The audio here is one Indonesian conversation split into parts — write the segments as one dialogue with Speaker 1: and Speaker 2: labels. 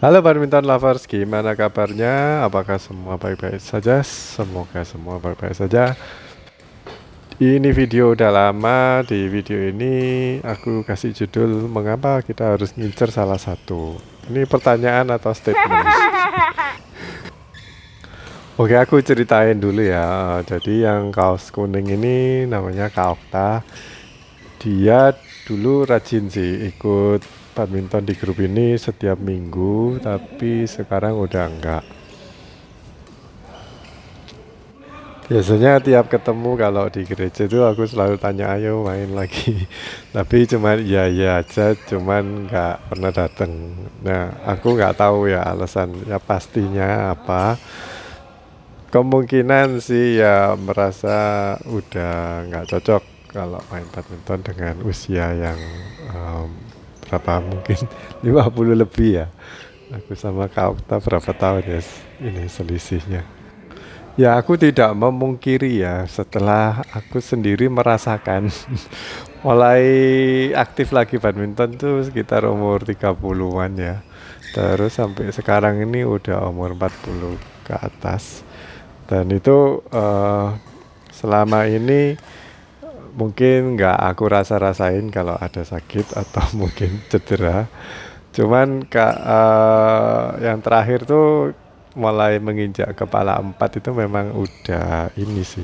Speaker 1: Halo badminton lovers, gimana kabarnya? Apakah semua baik-baik saja? Semoga semua baik-baik saja. Ini video udah lama. Di video ini aku kasih judul mengapa kita harus ngincer salah satu. Ini pertanyaan atau statement? Oke, aku ceritain dulu ya. Jadi yang kaos kuning ini namanya Kak Okta. Dia dulu rajin sih ikut badminton di grup ini setiap minggu, tapi sekarang udah enggak. Biasanya tiap ketemu kalau di gereja itu aku selalu tanya ayo main lagi. Tapi cuman iya iya aja, cuman nggak pernah datang. Nah, aku nggak tahu ya alasan ya pastinya apa. Kemungkinan sih ya merasa udah nggak cocok kalau main badminton dengan usia yang em, berapa mungkin 50 lebih ya. Aku sama Kak Okta berapa tahun ya ini selisihnya. Ya, aku tidak memungkiri ya, setelah aku sendiri merasakan mulai aktif lagi badminton tuh sekitar umur 30-an ya. Terus sampai sekarang ini udah umur 40 ke atas. Dan itu selama ini mungkin nggak aku rasa-rasain kalau ada sakit atau mungkin cedera. Cuman yang terakhir tuh mulai menginjak kepala 4 itu memang udah ini sih.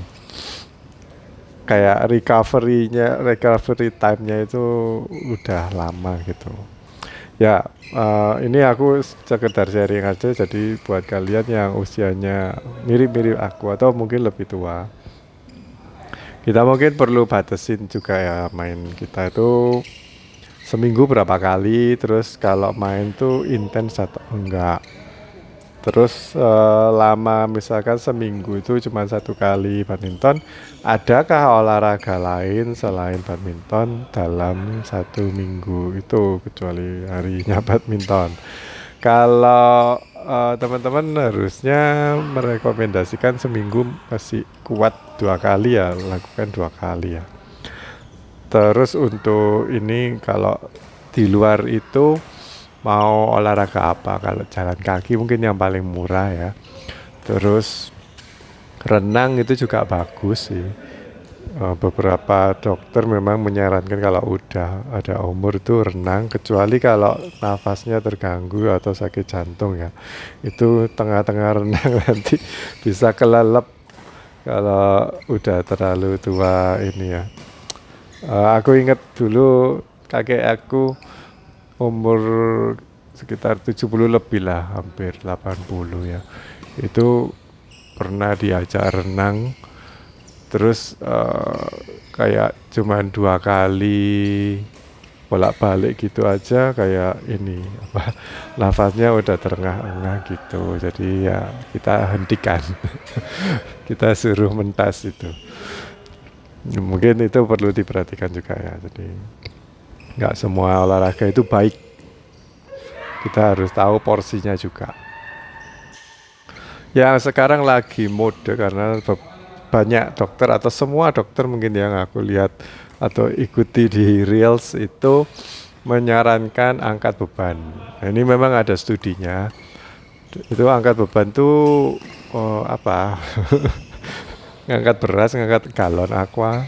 Speaker 1: Kayak recovery time-nya itu udah lama gitu. Ya, ini aku sekedar sharing aja. Jadi buat kalian yang usianya mirip-mirip aku atau mungkin lebih tua, kita mungkin perlu batasin juga ya main kita itu seminggu berapa kali. Terus kalau main tuh intens atau enggak. Terus lama misalkan seminggu itu cuma satu kali badminton. Adakah olahraga lain selain badminton dalam satu minggu itu kecuali harinya badminton? Kalau teman-teman harusnya merekomendasikan seminggu masih kuat 2 kali ya, lakukan 2 kali ya. Terus untuk ini kalau di luar itu mau olahraga apa? Kalau jalan kaki mungkin yang paling murah ya. Terus renang itu juga bagus sih. Beberapa dokter memang menyarankan kalau udah ada umur itu renang, kecuali kalau nafasnya terganggu atau sakit jantung ya. Itu tengah-tengah renang nanti bisa kelelep kalau udah terlalu tua ini ya. Aku ingat dulu kakek aku umur sekitar 70 lebih lah, hampir 80 ya. Itu pernah diajak renang, terus kayak cuman 2 kali bolak-balik gitu aja kayak ini apa nafasnya udah terengah-engah gitu. Jadi ya kita hentikan. Kita suruh mentas itu. Mungkin itu perlu diperhatikan juga ya. Jadi nggak semua olahraga itu baik. Kita harus tahu porsinya juga. Yang sekarang lagi mode karena banyak dokter atau semua dokter mungkin yang aku lihat atau ikuti di Reels itu menyarankan angkat beban. Nah, ini memang ada studinya. Itu angkat beban tuh apa? Ngangkat beras, ngangkat galon aqua.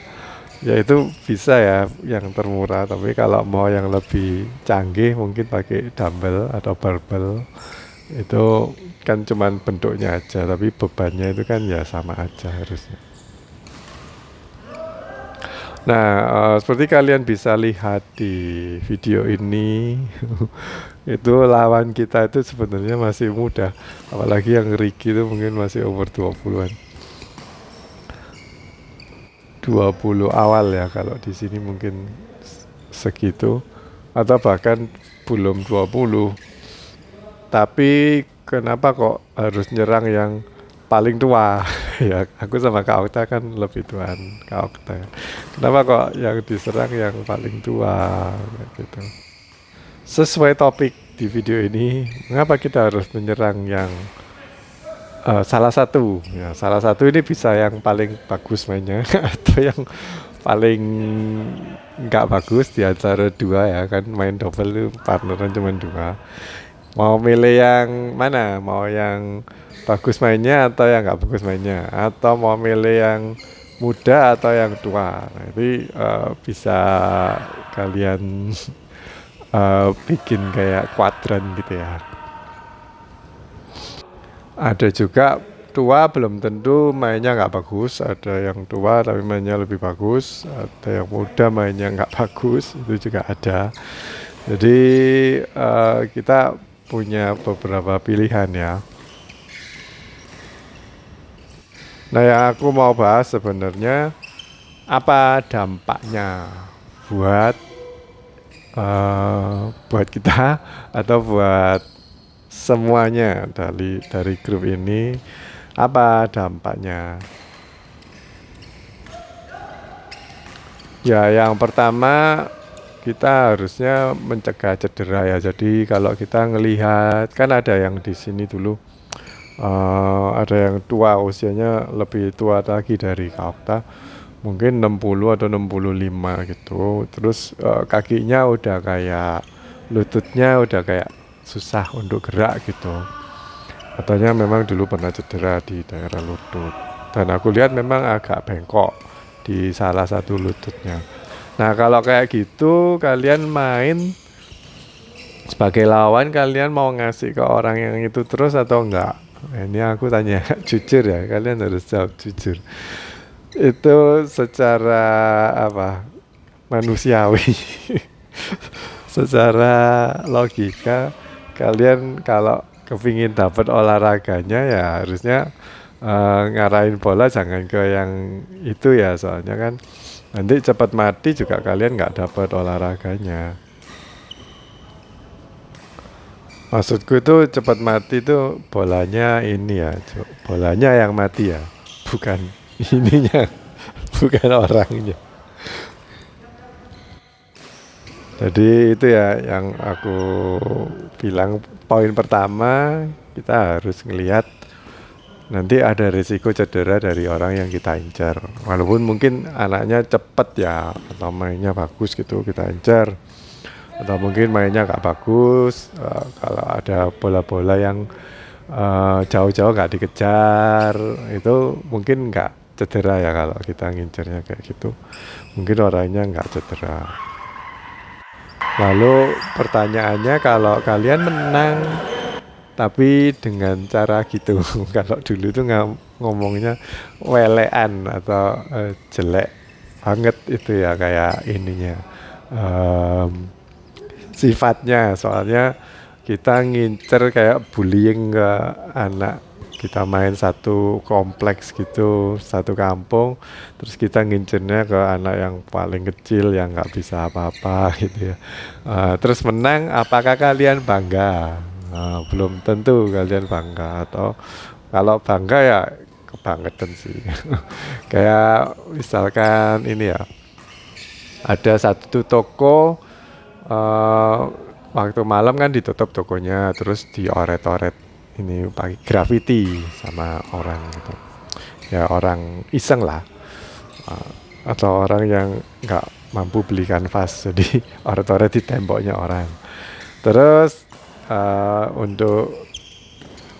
Speaker 1: Ya itu bisa ya yang termurah, tapi kalau mau yang lebih canggih mungkin pakai dumbbell atau barbell. Itu kan cuman bentuknya aja, tapi bebannya itu kan ya sama aja harusnya. Nah, seperti kalian bisa lihat di video ini, itu lawan kita itu sebenarnya masih muda. Apalagi yang Ricky itu mungkin masih umur 20-an. 20 awal ya kalau di sini mungkin segitu atau bahkan belum 20. Tapi kenapa kok harus nyerang yang paling tua? Ya, aku sama Kak Okta kan lebih tuaan Kak Okta. Kenapa kok yang diserang yang paling tua gitu? Sesuai topik di video ini, mengapa kita harus menyerang yang salah satu? Ya, salah satu ini bisa yang paling bagus mainnya atau yang paling nggak bagus di antara dua ya kan main double itu partneran cuma dua. Mau milih yang mana? Mau yang bagus mainnya atau yang nggak bagus mainnya? Atau mau milih yang muda atau yang tua? Nah, itu bisa kalian bikin kayak kuadran gitu ya. Ada juga tua belum tentu mainnya nggak bagus. Ada yang tua tapi mainnya lebih bagus. Ada yang muda mainnya nggak bagus. Itu juga ada. Jadi kita punya beberapa pilihan ya. Nah, yang aku mau bahas sebenarnya apa dampaknya buat buat kita atau buat semuanya dari grup ini, apa dampaknya? Ya, yang pertama kita harusnya mencegah cedera ya. Jadi kalau kita ngelihat kan ada yang di sini dulu ada yang tua usianya lebih tua lagi dari Kak Okta, mungkin 60 atau 65 gitu. Terus kakinya udah kayak lututnya udah kayak susah untuk gerak gitu. Katanya memang dulu pernah cedera di daerah lutut. Dan aku lihat memang agak bengkok di salah satu lututnya. Nah, kalau kayak gitu kalian main sebagai lawan, kalian mau ngasih ke orang yang itu terus atau enggak? Ini aku tanya jujur ya, kalian harus jawab jujur. Itu secara apa? Manusiawi. Secara logika, kalian kalau kepingin dapat olahraganya ya harusnya ngarahin bola jangan ke yang itu ya, soalnya kan nanti cepat mati juga kalian nggak dapat olahraganya. Maksudku itu cepat mati itu bolanya ini ya, bolanya yang mati ya, bukan ininya, bukan orangnya. Jadi itu ya yang aku bilang, poin pertama kita harus ngelihat nanti ada risiko cedera dari orang yang kita incar. Walaupun mungkin anaknya cepet ya atau mainnya bagus gitu kita incar, atau mungkin mainnya nggak bagus. Kalau ada bola-bola yang jauh-jauh nggak dikejar itu mungkin nggak cedera ya, kalau kita ngincernya kayak gitu mungkin orangnya nggak cedera. Lalu pertanyaannya, kalau kalian menang tapi dengan cara gitu kalau dulu tuh ngomongnya welean atau jelek banget itu ya, kayak ininya sifatnya, soalnya kita ngincer kayak bullying ke anak, kita main satu kompleks gitu, satu kampung, terus kita ngincernya ke anak yang paling kecil yang nggak bisa apa-apa gitu ya. Terus menang, apakah kalian bangga? Belum tentu kalian bangga, atau kalau bangga ya kebangetan sih. Kayak misalkan ini ya, ada satu toko waktu malam kan ditutup tokonya, terus dioret-oret ini pakai graffiti sama orang gitu ya, orang iseng lah, atau orang yang nggak mampu beli kanvas jadi oret-oret di temboknya orang. Terus untuk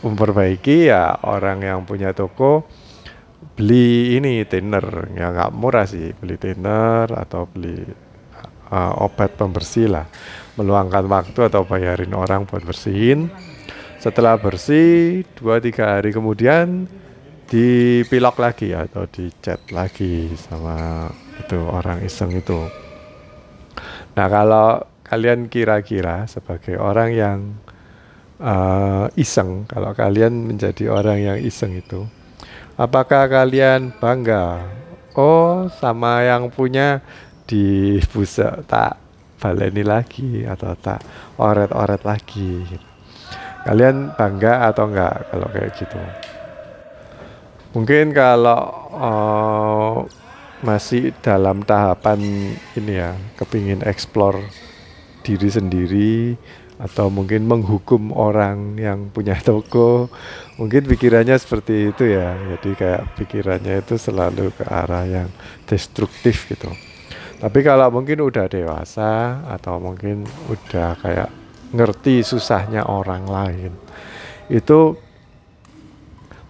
Speaker 1: memperbaiki ya, orang yang punya toko beli ini thinner, ya nggak murah sih, beli thinner atau beli obat pembersih lah, meluangkan waktu atau bayarin orang buat bersihin. Setelah bersih 2-3 hari kemudian dipilok lagi atau dicat lagi sama itu orang iseng itu. Nah, kalau kalian kira-kira sebagai orang yang iseng, kalau kalian menjadi orang yang iseng itu, apakah kalian bangga? Oh, sama yang punya di busa tak baleni lagi atau tak oret-oret lagi. Kalian bangga atau enggak kalau kayak gitu? Mungkin kalau masih dalam tahapan ini ya, kepingin explore diri sendiri atau mungkin menghukum orang yang punya toko, mungkin pikirannya seperti itu ya. Jadi kayak pikirannya itu selalu ke arah yang destruktif gitu. Tapi kalau mungkin udah dewasa atau mungkin udah kayak ngerti susahnya orang lain, itu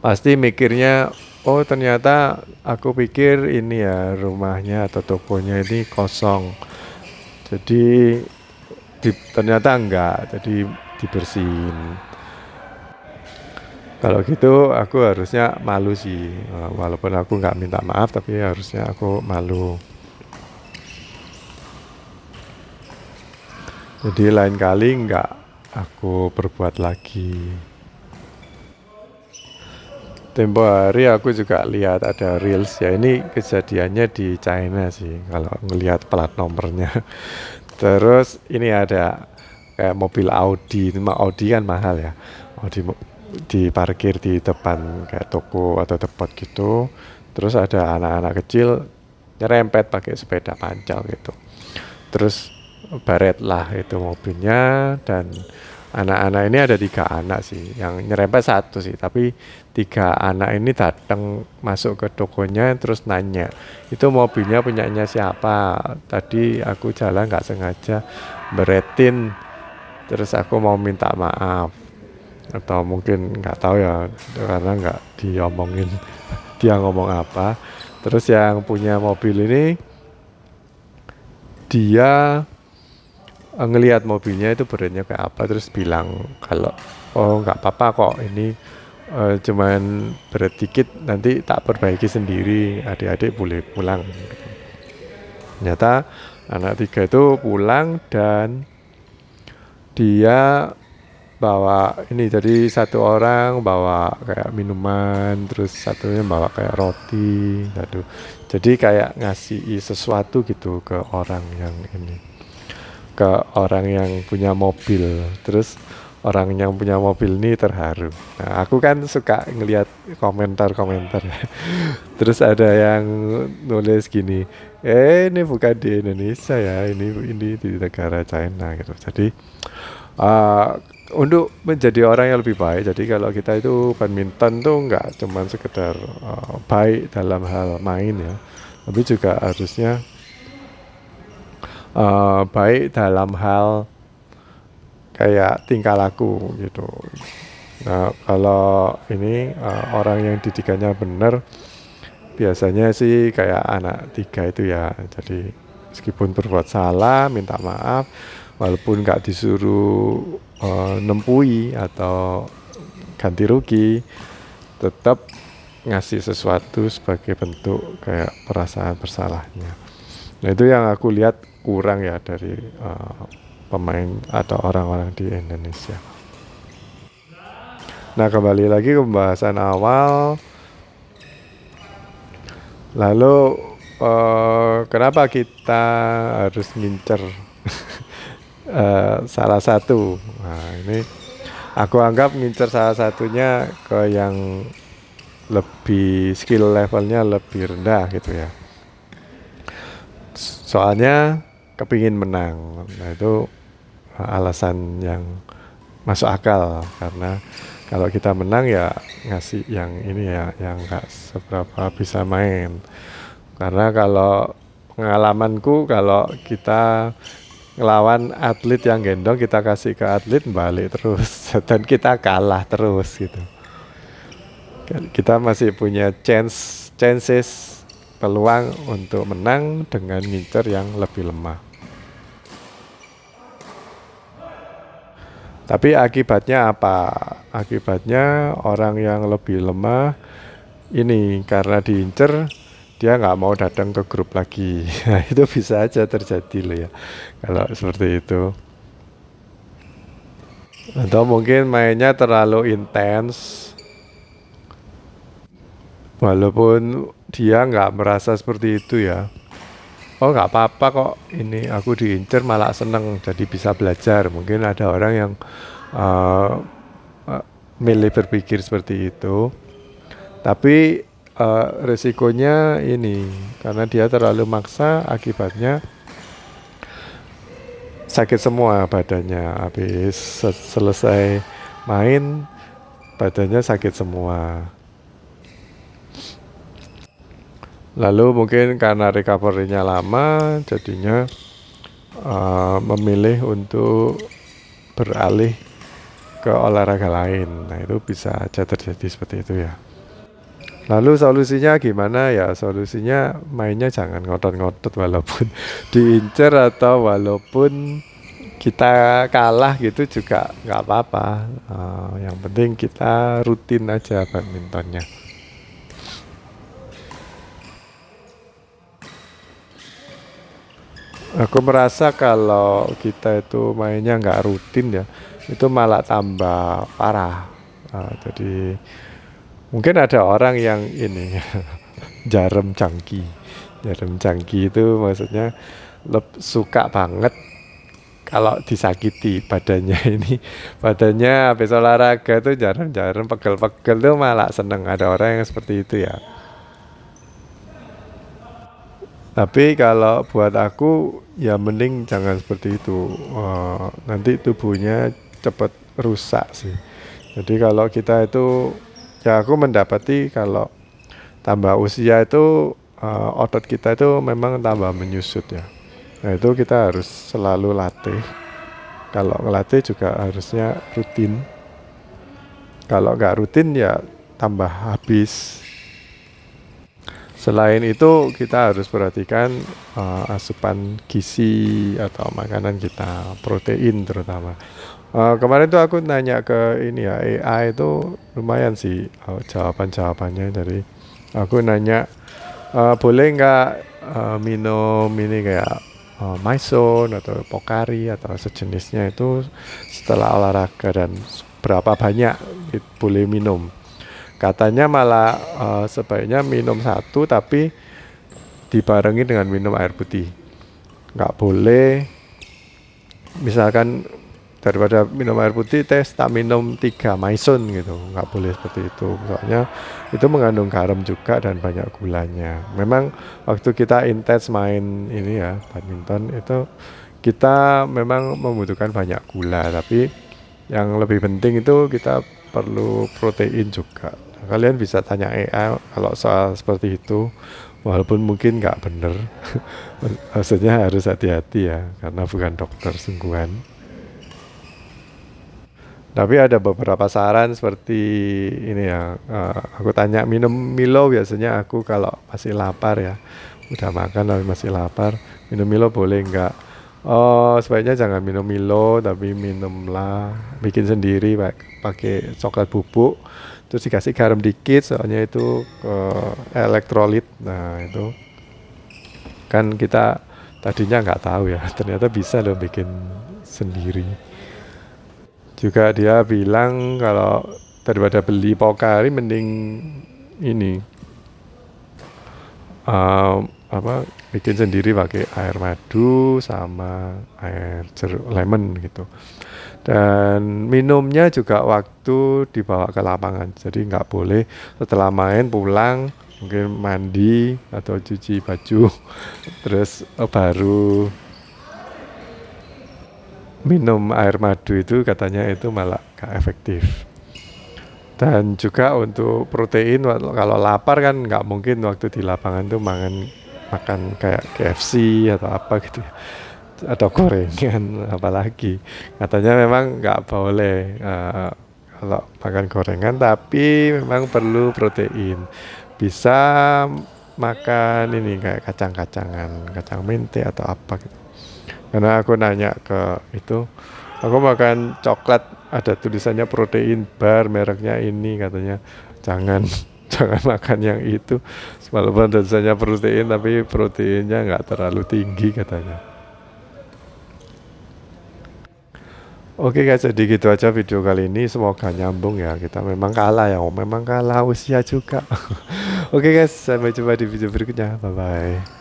Speaker 1: pasti mikirnya, oh ternyata aku pikir ini ya rumahnya atau tokonya ini kosong, jadi ternyata enggak, jadi dibersihin. Kalau gitu aku harusnya malu sih, walaupun aku nggak minta maaf tapi harusnya aku malu. Jadi lain kali nggak aku perbuat lagi. Tempo hari aku juga lihat ada reels ya, ini kejadiannya di China sih kalau ngelihat plat nomornya. Terus ini ada kayak mobil Audi, cuma Audi kan mahal ya. Audi diparkir di depan kayak toko atau tempat gitu. Terus ada anak-anak kecil nyerempet pakai sepeda pancal gitu. Terus baret lah itu mobilnya, dan anak-anak ini ada 3 anak sih, yang nyerempet satu sih, tapi 3 anak ini datang masuk ke tokonya terus nanya, itu mobilnya punyanya siapa, tadi aku jalan nggak sengaja beretin, terus aku mau minta maaf, atau mungkin nggak tahu ya karena nggak diomongin dia ngomong apa. Terus yang punya mobil ini dia ngelihat mobilnya itu beratnya kayak apa, terus bilang kalau oh nggak apa-apa kok, ini cuman berat dikit, nanti tak perbaiki sendiri, adik-adik boleh pulang. Ternyata anak 3 itu pulang dan dia bawa ini, jadi satu orang bawa kayak minuman, terus satunya bawa kayak roti, aduh, jadi kayak ngasih sesuatu gitu ke orang yang ini, ke orang yang punya mobil. Terus orang yang punya mobil ini terharu. Nah, aku kan suka ngelihat komentar-komentar ya. Terus ada yang nulis gini, ini bukan di Indonesia ya, ini di negara China gitu. Jadi uh, untuk menjadi orang yang lebih baik, jadi kalau kita itu badminton tuh nggak cuman sekedar baik dalam hal main ya, tapi juga harusnya baik dalam hal kayak tingkah laku gitu. Nah, kalau ini orang yang didikannya benar, biasanya sih kayak anak 3 itu ya. Jadi meskipun berbuat salah, minta maaf, walaupun nggak disuruh nempui atau ganti rugi, tetap ngasih sesuatu sebagai bentuk kayak perasaan bersalahnya. Nah itu yang aku lihat kurang ya dari pemain atau orang-orang di Indonesia. Nah kembali lagi ke pembahasan awal. Lalu kenapa kita harus ngincer salah satu? Nah ini aku anggap ngincer salah satunya ke yang lebih skill levelnya lebih rendah gitu ya. Soalnya kepingin menang. Nah itu alasan yang masuk akal, karena kalau kita menang ya ngasih yang ini ya, yang nggak seberapa bisa main. Karena kalau pengalamanku, kalau kita ngelawan atlet yang gendong, kita kasih ke atlet balik terus dan kita kalah terus gitu. Kita masih punya chances peluang untuk menang dengan ngincer yang lebih lemah. Tapi akibatnya apa? Akibatnya orang yang lebih lemah ini karena diincer, dia nggak mau datang ke grup lagi. Nah, itu bisa aja terjadi loh ya, kalau seperti itu. Atau mungkin mainnya terlalu intens, walaupun dia nggak merasa seperti itu ya. Oh nggak apa-apa kok, ini aku diincer malah seneng, jadi bisa belajar. Mungkin ada orang yang uh, milih berpikir seperti itu, tapi resikonya ini karena dia terlalu maksa, akibatnya sakit semua badannya. Habis selesai main, badannya sakit semua. Lalu mungkin karena recovery-nya lama, jadinya memilih untuk beralih ke olahraga lain. Nah, itu bisa aja terjadi seperti itu ya. Lalu solusinya gimana ya? Solusinya mainnya jangan ngotot-ngotot walaupun diincer atau walaupun kita kalah gitu juga nggak apa-apa. Yang penting kita rutin aja badmintonnya. Aku merasa kalau kita itu mainnya nggak rutin ya, itu malah tambah parah. Jadi mungkin ada orang yang ini jarem cangki. Jarem cangki itu maksudnya suka banget kalau disakiti badannya ini. Badannya habis olahraga itu jarem-jarem pegel-pegel tuh malah seneng. Ada orang yang seperti itu ya. Tapi kalau buat aku ya mending jangan seperti itu. Nanti tubuhnya cepat rusak sih. Jadi kalau kita itu ya aku mendapati kalau tambah usia itu otot kita itu memang tambah menyusut ya. Nah itu kita harus selalu latih. Kalau ngelatih juga harusnya rutin. Kalau nggak rutin ya tambah habis. Selain itu kita harus perhatikan asupan gizi atau makanan kita, protein terutama. Kemarin tuh aku nanya ke ini ya AI itu lumayan sih jawaban-jawabannya. Dari aku nanya boleh nggak minum ini kayak Maison atau Pocari atau sejenisnya itu setelah olahraga dan berapa banyak boleh minum. Katanya malah sebaiknya minum satu tapi dibarengi dengan minum air putih. Nggak boleh, misalkan daripada minum air putih, tak minum 3 Maison gitu. Nggak boleh seperti itu. Soalnya itu mengandung garam juga dan banyak gulanya. Memang waktu kita intens main ini ya, badminton itu kita memang membutuhkan banyak gula. Tapi yang lebih penting itu kita perlu protein juga. Kalian bisa tanya AI kalau soal seperti itu, walaupun mungkin nggak bener. Maksudnya harus hati-hati ya, karena bukan dokter sungguhan. Tapi ada beberapa saran seperti ini ya, aku tanya minum Milo biasanya aku kalau masih lapar ya, udah makan tapi masih lapar, minum Milo boleh nggak? Oh, sebaiknya jangan minum Milo, tapi minumlah bikin sendiri pakai coklat bubuk, terus dikasih garam dikit, soalnya itu elektrolit. Nah itu kan kita tadinya nggak tahu ya, ternyata bisa loh bikin sendiri. Juga dia bilang kalau daripada beli Pocari mending ini apa bikin sendiri pakai air madu sama air jeruk lemon gitu. Dan minumnya juga waktu dibawa ke lapangan. Jadi nggak boleh setelah main pulang mungkin mandi atau cuci baju terus baru minum air madu, itu katanya itu malah gak efektif. Dan juga untuk protein kalau lapar kan nggak mungkin waktu di lapangan tuh makan kayak KFC atau apa gitu ya, atau gorengan apalagi. Katanya memang nggak boleh kalau makan gorengan, tapi memang perlu protein. Bisa makan ini kayak kacang-kacangan, kacang mente atau apa gitu. Karena aku nanya ke itu, aku makan coklat ada tulisannya protein bar mereknya ini, katanya jangan jangan makan yang itu, walaupun tulisannya protein tapi proteinnya nggak terlalu tinggi katanya. Oke guys, jadi gitu aja video kali ini, semoga nyambung ya. Kita memang kalah ya, memang kalah usia juga. Oke guys, sampai jumpa di video berikutnya, bye bye.